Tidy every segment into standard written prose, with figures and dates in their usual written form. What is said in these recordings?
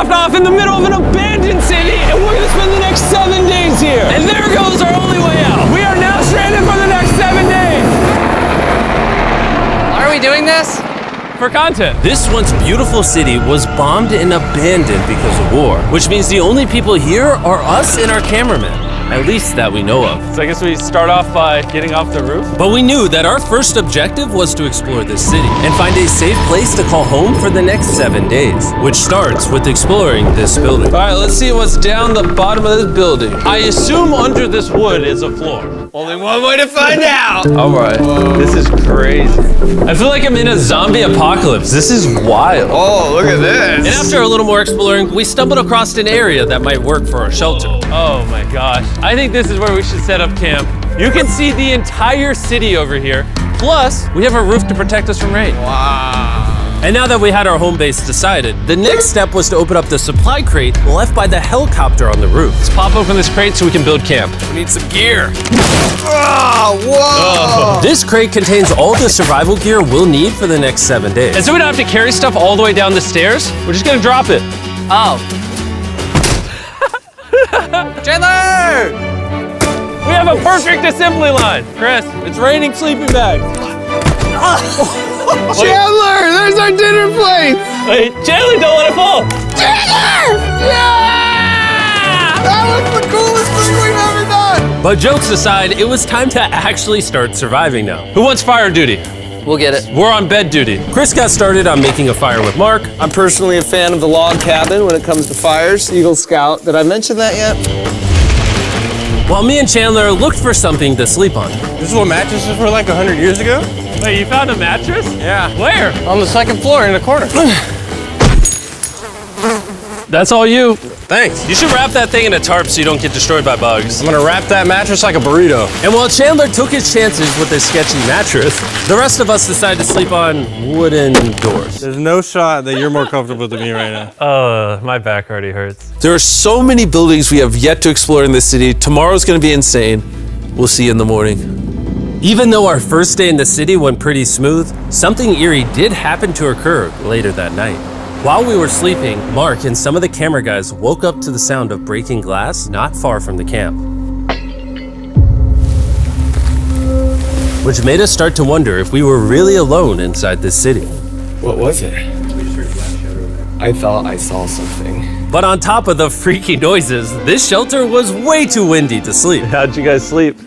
dropped off in the middle of an abandoned city, and we're gonna spend the next 7 days here. And there goes our only way out. We are now stranded for the next 7 days. Why are we doing this? For content. This once beautiful city was bombed and abandoned because of war, which means the only people here are us and our cameraman. At least that we know of. So I guess we start off by getting off the roof. But we knew that our first objective was to explore this city and find a safe place to call home for the next 7 days, which starts with exploring this building. All right, let's see what's down the bottom of this building. I assume under this wood is a floor. Only one way to find out. All right, this is crazy. I feel like I'm in a zombie apocalypse. This is wild. Oh, look at this. And after a little more exploring, we stumbled across an area that might work for our shelter. Oh my gosh. I think this is where we should set up camp. You can see the entire city over here. Plus, we have a roof to protect us from rain. Wow. And now that we had our home base decided, the next step was to open up the supply crate left by the helicopter on the roof. Let's pop open this crate so we can build camp. We need some gear. Oh, whoa. This crate contains all the survival gear we'll need for the next 7 days. And so we don't have to carry stuff all the way down the stairs. We're just gonna drop it. Oh. Chandler! We have a perfect assembly line. Chris, it's raining sleeping bags. Chandler, there's our dinner plate. Wait, Chandler, don't let it fall. Chandler! Yeah! That was the coolest thing we've ever done. But jokes aside, it was time to actually start surviving now. Who wants fire duty? We'll get it. We're on bed duty. Chris got started on making a fire with Mark. I'm personally a fan of the log cabin when it comes to fires. Eagle Scout. Did I mention that yet? While me and Chandler looked for something to sleep on. This is what mattresses were like 100 years ago? Wait, you found a mattress? Yeah. Where? On the second floor in the corner. That's all you. Thanks. You should wrap that thing in a tarp so you don't get destroyed by bugs. I'm gonna wrap that mattress like a burrito. And while Chandler took his chances with his sketchy mattress, the rest of us decided to sleep on wooden doors. There's no shot that you're more comfortable than me right now. My back already hurts. There are so many buildings we have yet to explore in this city. Tomorrow's gonna be insane. We'll see you in the morning. Even though our first day in the city went pretty smooth, something eerie did happen to occur later that night. While we were sleeping, Mark and some of the camera guys woke up to the sound of breaking glass not far from the camp, which made us start to wonder if we were really alone inside this city. What was it? I thought I saw something. But on top of the freaky noises, this shelter was way too windy to sleep. How'd you guys sleep?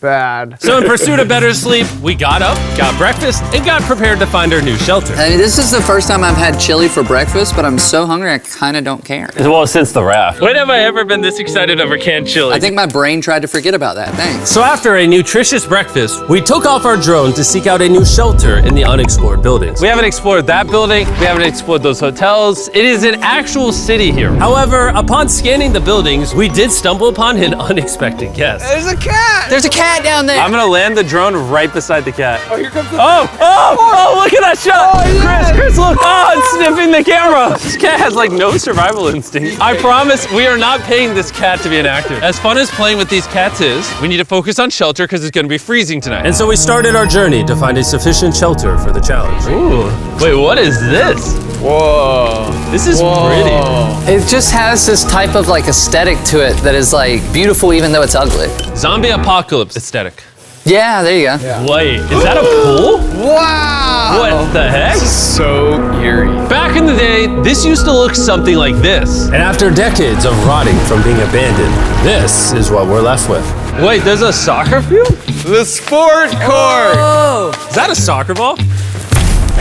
Bad. So in pursuit of better sleep, we got up, got breakfast, and got prepared to find our new shelter. I mean, this is the first time I've had chili for breakfast, but I'm so hungry I kind of don't care. Well, since the raft. When have I ever been this excited over canned chili? I think my brain tried to forget about that. Thanks. So after a nutritious breakfast, we took off our drone to seek out a new shelter in the unexplored buildings. We haven't explored that building. We haven't explored those hotels. It is an actual city here. However, upon scanning the buildings, we did stumble upon an unexpected guest. There's a cat. There's a cat down there. I'm gonna land the drone right beside the cat. Oh, here comes the Oh, look at that shot. Chris, look. Oh, it's sniffing the camera. This cat has like no survival instinct. I promise we are not paying this cat to be an actor. As fun as playing with these cats is, we need to focus on shelter because it's gonna be freezing tonight. And so we started our journey to find a sufficient shelter for the challenge. Ooh, wait, what is this? Whoa. This is pretty. It just has this type of like aesthetic to it that is like beautiful even though it's ugly. Zombie apocalypse aesthetic. Yeah, there you go. Yeah. Wait, is that a pool? Wow. What the heck? So eerie. Back in the day, this used to look something like this. And after decades of rotting from being abandoned, this is what we're left with. Wait, there's a soccer field? The sport court. Is that a soccer ball?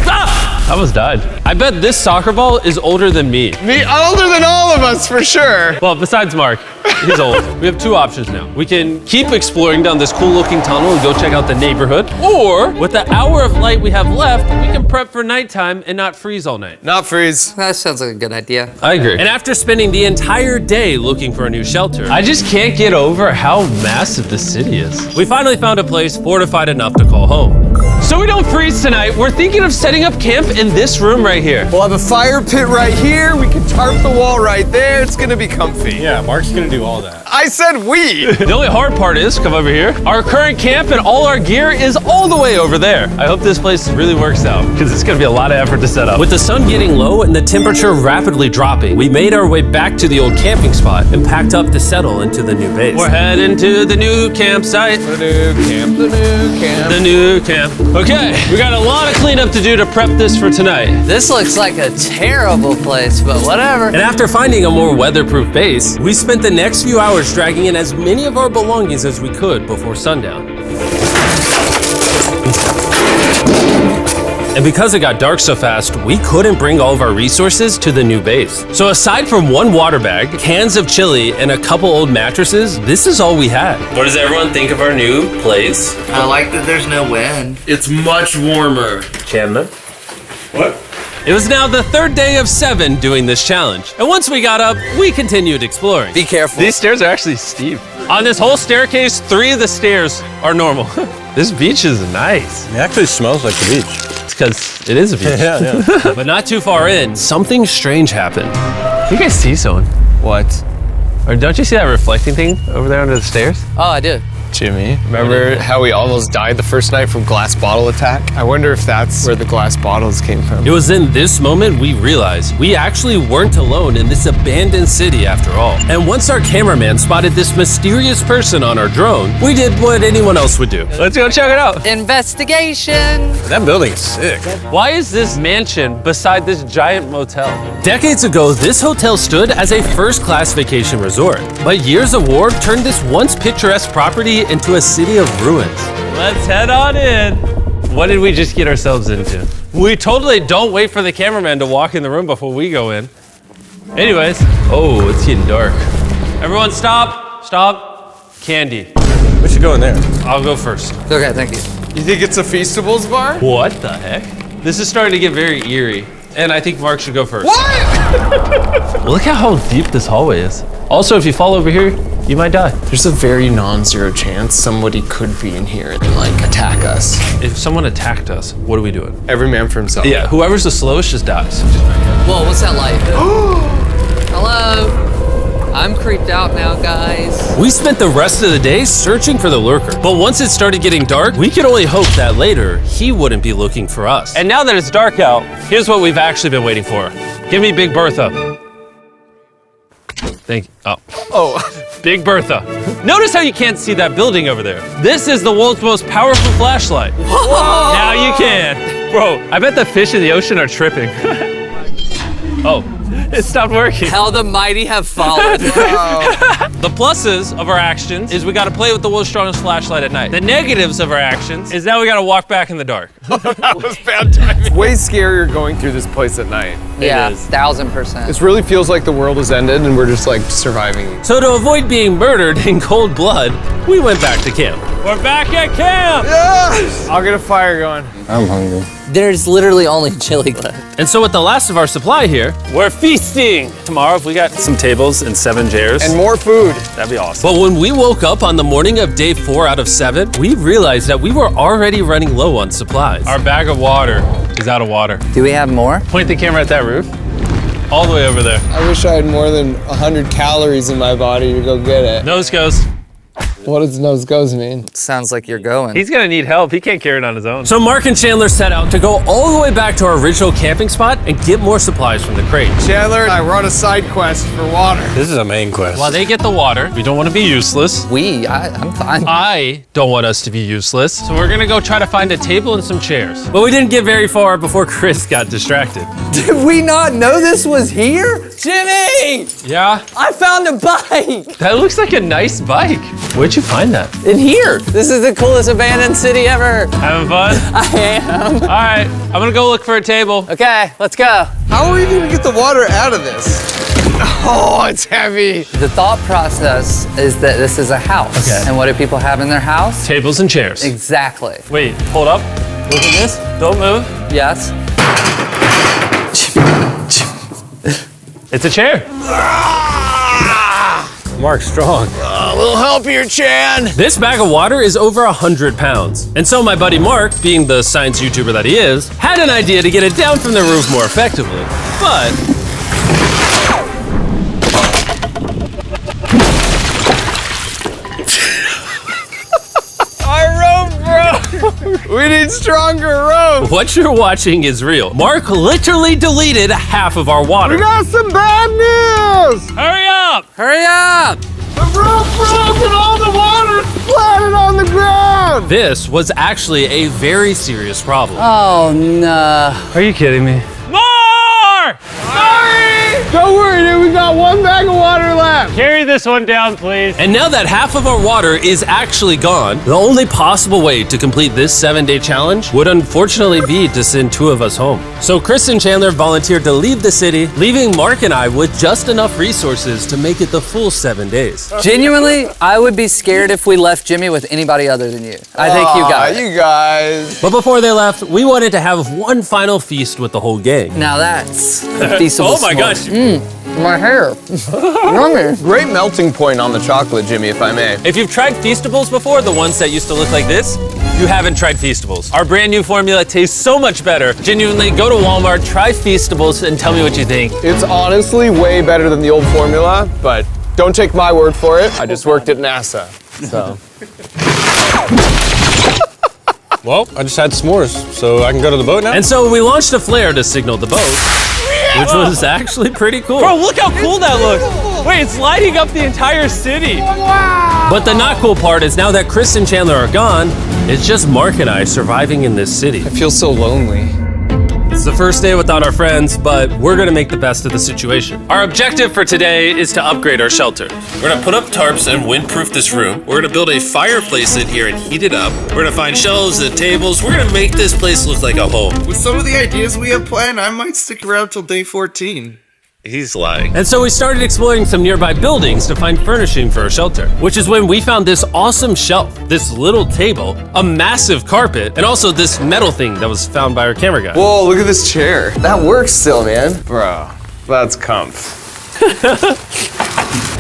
Ah! I almost died. I bet this soccer ball is older than me. Me older than all of us for sure. Well, besides Mark, he's old. We have two options now. We can keep exploring down this cool looking tunnel and go check out the neighborhood. Or, with the hour of light we have left, we can prep for nighttime and not freeze all night. Not freeze. That sounds like a good idea. I agree. And after spending the entire day looking for a new shelter, I just can't get over how massive the city is. we finally found a place fortified enough to call home. So we don't freeze tonight, we're thinking of setting up camp in this room right here. We'll have a fire pit right here. We can tarp the wall right there. It's gonna be comfy. Yeah, Mark's gonna do all that. I said we. The only hard part is, come over here, our current camp and all our gear is all the way over there. I hope this place really works out, because it's gonna be a lot of effort to set up. With the sun getting low and the temperature rapidly dropping, we made our way back to the old camping spot and packed up to settle into the new base. We're heading to the new campsite. The new camp, the new camp. The new camp. Okay, we got a lot of cleanup to do to prep this for tonight. This looks like a terrible place, but whatever. And after finding a more weatherproof base, we spent the next few hours dragging in as many of our belongings as we could before sundown. And because it got dark so fast, we couldn't bring all of our resources to the new base. So aside from one water bag, cans of chili, and a couple old mattresses, this is all we had. What does everyone think of our new place? I like that there's no wind. It's much warmer. Chandler? What? It was now the third day of 7 doing this challenge. And once we got up, we continued exploring. Be careful. These stairs are actually steep. On this whole staircase, 3 of the stairs are normal. This beach is nice. It actually smells like the beach. It's because it is a beach. Yeah. But not too far in, something strange happened. You guys see someone? What? Or don't you see that reflecting thing over there under the stairs? Oh, I do. Jimmy, remember how we almost died the first night from glass bottle attack? I wonder if that's where the glass bottles came from. It was in this moment we realized we actually weren't alone in this abandoned city after all. And once our cameraman spotted this mysterious person on our drone, we did what anyone else would do. Let's go check it out. Investigation. That building is sick. Why is this mansion beside this giant motel? Decades ago, this hotel stood as a first-class vacation resort. But years of war turned this once picturesque property into a city of ruins. Let's head on in. What did we just get ourselves into? We totally don't wait for the cameraman to walk in the room before we go in. Anyways, oh, it's getting dark. Everyone stop, stop. Candy. We should go in there. I'll go first. Okay, thank you. You think it's a Feastables bar? What the heck? This is starting to get very eerie. And I think Mark should go first. What? Look at how deep this hallway is. Also, if you fall over here, you might die. There's a very non-zero chance somebody could be in here and like attack us. If someone attacked us, what are we doing? Every man for himself. Yeah, whoever's the slowest just dies. Whoa, what's that light? Hello. I'm creeped out now, guys. We spent the rest of the day searching for the lurker. But once it started getting dark, we could only hope that later he wouldn't be looking for us. And now that it's dark out, here's what we've actually been waiting for. Give me Big Bertha. Thank you. Oh, Big Bertha. Notice how you can't see that building over there. This is the world's most powerful flashlight. Whoa. Now you can. Bro, I bet the fish in the ocean are tripping. Oh, it stopped working. How the mighty have fallen. The pluses of our actions is we gotta play with the world's strongest flashlight at night. The negatives of our actions is now we gotta walk back in the dark. That was bad timing. It's way scarier going through this place at night. Yeah, is. 1000%. This really feels like the world has ended and we're just like surviving. So to avoid being murdered in cold blood, we went back to camp. We're back at camp! Yes! I'll get a fire going. I'm hungry. There's literally only chili left. And so with the last of our supply here, We're feasting! Tomorrow, if we got some tables and 7 chairs, And more food. that'd be awesome. but when we woke up on the morning of day 4 out of 7, we realized that we were already running low on supplies. Our bag of water is out of water. Do we have more? Point the camera at that roof. All the way over there. I wish I had more than 100 calories in my body to go get it. Nose goes. What does nose goes mean? Sounds like you're going. He's gonna need help. He can't carry it on his own. So Mark and Chandler set out to go all the way back to our original camping spot and get more supplies from the crate. Chandler and I were on a side quest for water. This is a main quest. While they get the water, we don't want to be useless. I'm fine. I don't want us to be useless. So we're gonna go try to find a table and some chairs. But we didn't get very far before Chris got distracted. Did we not know this was here? Jimmy! Yeah? I found a bike! That looks like a nice bike. Where'd you find that? In here. This is the coolest abandoned city ever. Having fun? I am. All right, I'm gonna go look for a table. Okay, let's go. How are we gonna get the water out of this? Oh, it's heavy. The thought process is that this is a house. Okay. And what do people have in their house? Tables and chairs. Exactly. Wait, hold up. Look at this. Don't move. Yes. It's a chair. Mark's strong. A little help here, Chan. This bag of water is over 100 pounds. And so my buddy Mark, being the science YouTuber that he is, had an idea to get it down from the roof more effectively. But need stronger rope. What you're watching is real. Mark literally deleted half of our water. Got some bad news. Hurry up! Hurry up! The rope broke and all the water splattered on the ground. This was actually a very serious problem. Oh, no. Are you kidding me? More! Don't worry, dude. We got one bag of water left. Carry this one down, please. And now that half of our water is actually gone, the only possible way to complete this 7-day challenge would unfortunately be to send 2 of us home. So Chris and Chandler volunteered to leave the city, leaving Mark and I with just enough resources to make it the full 7 days. Genuinely, I would be scared if we left Jimmy with anybody other than you. I think you got it. You guys. But before they left, we wanted to have one final feast with the whole gang. Now that's a feasible Oh my gosh. My hair. Yummy. Great melting point on the chocolate, Jimmy, if I may. If you've tried Feastables before, the ones that used to look like this, you haven't tried Feastables. Our brand new formula tastes so much better. Genuinely, go to Walmart, try Feastables, and tell me what you think. It's honestly way better than the old formula, but don't take my word for it. I just worked at NASA, so. Well, I just had s'mores, so I can go to the boat now? And so we launched a flare to signal the boat, which was actually pretty cool. Bro, look how cool that looks. Wait, it's lighting up the entire city. But the not cool part is now that Chris and Chandler are gone, it's just Mark and I surviving in this city. I feel so lonely. It's the first day without our friends, but we're gonna make the best of the situation. Our objective for today is to upgrade our shelter. We're gonna put up tarps and windproof this room. We're gonna build a fireplace in here and heat it up. We're gonna find shelves and tables. We're gonna make this place look like a home. With some of the ideas we have planned, I might stick around till day 14. He's lying. And so we started exploring some nearby buildings to find furnishing for our shelter, which is when we found this awesome shelf, this little table, a massive carpet, and also this metal thing that was found by our camera guy. Whoa, look at this chair. That works still, man. Bro, that's comf.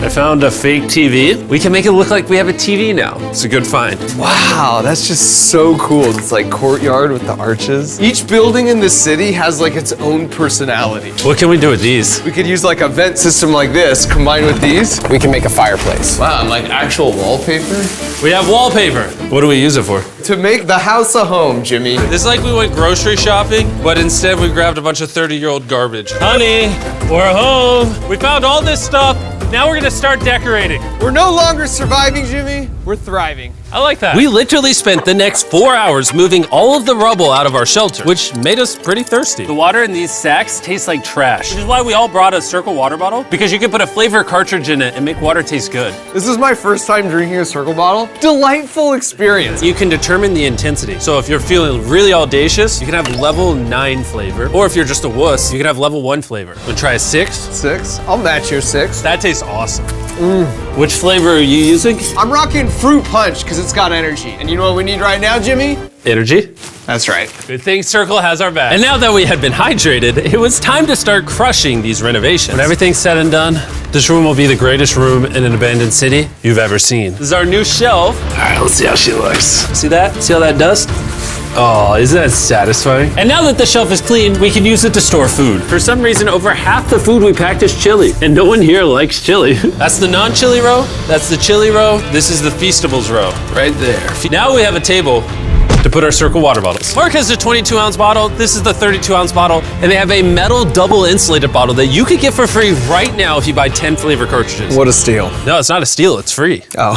I found a fake TV. We can make it look like we have a TV now. It's a good find. Wow, that's just so cool. It's like courtyard with the arches. Each building in this city has like its own personality. What can we do with these? We could use like a vent system like this, combined with these. We can make a fireplace. Wow, and like actual wallpaper? We have wallpaper. What do we use it for? To make the house a home, Jimmy. It's like we went grocery shopping, but instead we grabbed a bunch of 30-year-old garbage. Honey, we're home. We found all this stuff. Now we're gonna start decorating. We're no longer surviving, Jimmy. We're thriving. I like that. We literally spent the next 4 hours moving all of the rubble out of our shelter, which made us pretty thirsty. The water in these sacks tastes like trash, which is why we all brought a Circle water bottle, because you can put a flavor cartridge in it and make water taste good. This is my first time drinking a Circle bottle. Delightful experience. You can determine the intensity. So if you're feeling really audacious, you can have level 9 flavor. Or if you're just a wuss, you can have level 1 flavor. Wanna try a 6? 6? I'll match your 6. That tastes awesome. Which flavor are you using? I'm rocking Fruit Punch because it's got energy. And you know what we need right now, Jimmy? Energy. That's right. Good thing Circle has our back. And now that we had been hydrated, it was time to start crushing these renovations. When everything's said and done, this room will be the greatest room in an abandoned city you've ever seen. This is our new shelf. All right, let's see how she looks. See that? See all that dust? Oh, isn't that satisfying? And now that the shelf is clean, we can use it to store food. For some reason, over half the food we packed is chili, and no one here likes chili. That's the non-chili row, that's the chili row, this is the Feastables row, right there. Now we have a table to put our Circle water bottles. Mark has a 22-ounce bottle, this is the 32-ounce bottle, and they have a metal double insulated bottle that you could get for free right now if you buy 10 flavor cartridges. What a steal. No, it's not a steal, it's free. Oh.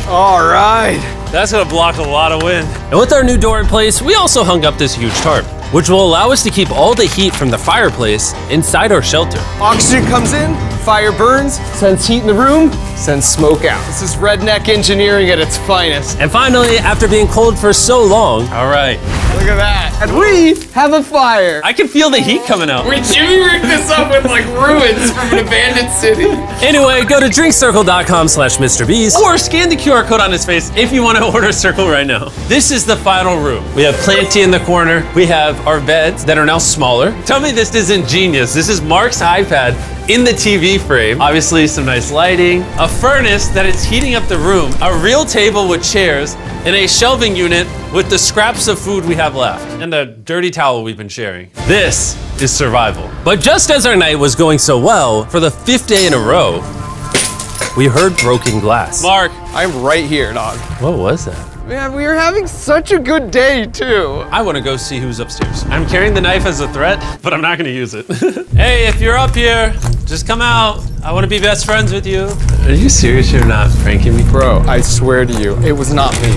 All right. That's gonna block a lot of wind. And with our new door in place, we also hung up this huge tarp, which will allow us to keep all the heat from the fireplace inside our shelter. Oxygen comes in, fire burns, sends heat in the room, sends smoke out. This is redneck engineering at its finest. And finally, after being cold for so long, All right. Look at that. And we have a fire. I can feel the heat coming out. Wait, Jimmy rigged this up with like ruins from an abandoned city. anyway, go to drinkcircle.com/MrBeast. Or scan the QR code on his face if you want to order Circle right now. This is the final room. We have Planty in the corner. We have our beds that are now smaller. Tell me this isn't genius. This is Mark's iPad in the TV frame. Obviously some nice lighting, a furnace that is heating up the room, a real table with chairs, and a shelving unit with the scraps of food we have left, and a dirty towel we've been sharing. This is survival. But just as our night was going so well, for the 5th day in a row, we heard broken glass. Mark, I'm right here, dog. What was that? Man, we are having such a good day, too. I want to go see who's upstairs. I'm carrying the knife as a threat, but I'm not gonna use it. Hey, if you're up here, just come out. I want to be best friends with you. Are you serious? You're not pranking me? Bro, I swear to you, it was not me.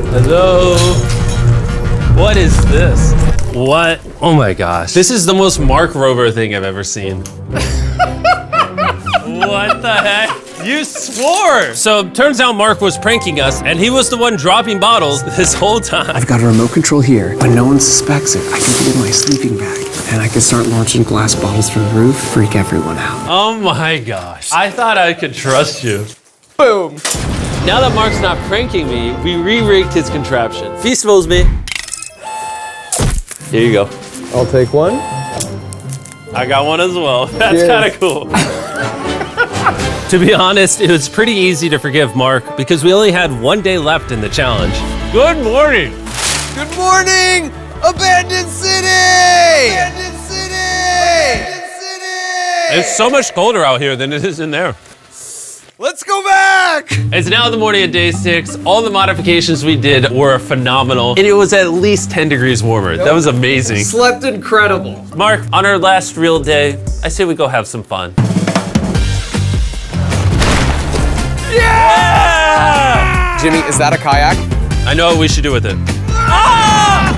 Hello? What is this? What? Oh my gosh. This is the most Mark Rover thing I've ever seen. What the heck? You swore! So turns out Mark was pranking us, and he was the one dropping bottles this whole time. I've got a remote control here. When no one suspects it, I can put it in my sleeping bag. And I can start launching glass bottles from the roof, freak everyone out. Oh my gosh. I thought I could trust you. Boom. Now that Mark's not pranking me, we re-rigged his contraption. Feastables me. Here you go. I'll take one. I got one as well. That's Cheers. kind of cool. To be honest, it was pretty easy to forgive Mark because we only had one day left in the challenge. Good morning. Good morning, Abandoned City! Abandoned City! Abandoned City! It's so much colder out here than it is in there. Let's go back! It's now the morning of day 6. All the modifications we did were phenomenal, and it was at least 10 degrees warmer. That was amazing. Slept incredible. Mark, on our last real day, I say we go have some fun. Yeah! Jimmy, is that a kayak? I know what we should do with it. Ah!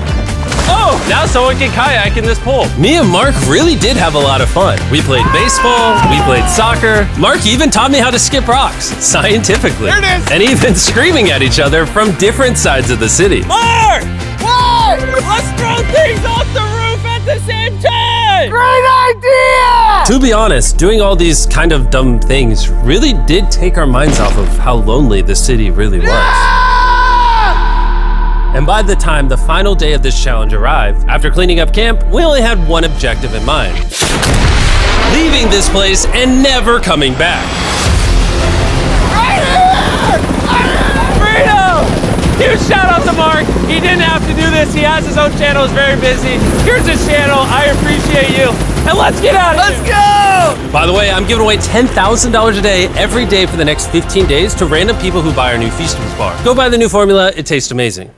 Oh, now someone can kayak in this pool. Me and Mark really did have a lot of fun. We played baseball, we played soccer. Mark even taught me how to skip rocks, scientifically. There it is. And even screaming at each other from different sides of the city. Mark! What? Let's throw things off the roof at the same time! Great idea! To be honest, doing all these kind of dumb things really did take our minds off of how lonely the city really was. And by the time the final day of this challenge arrived, after cleaning up camp, we only had one objective in mind. Leaving this place and never coming back. Freedom! Huge shout out to Mark. He didn't have to do this. He has his own channel. He's very busy. Here's his channel. I appreciate you. And let's get out of here. Let's go! By the way, I'm giving away $10,000 a day every day for the next 15 days to random people who buy our new Feastables bar. Go buy the new formula. It tastes amazing.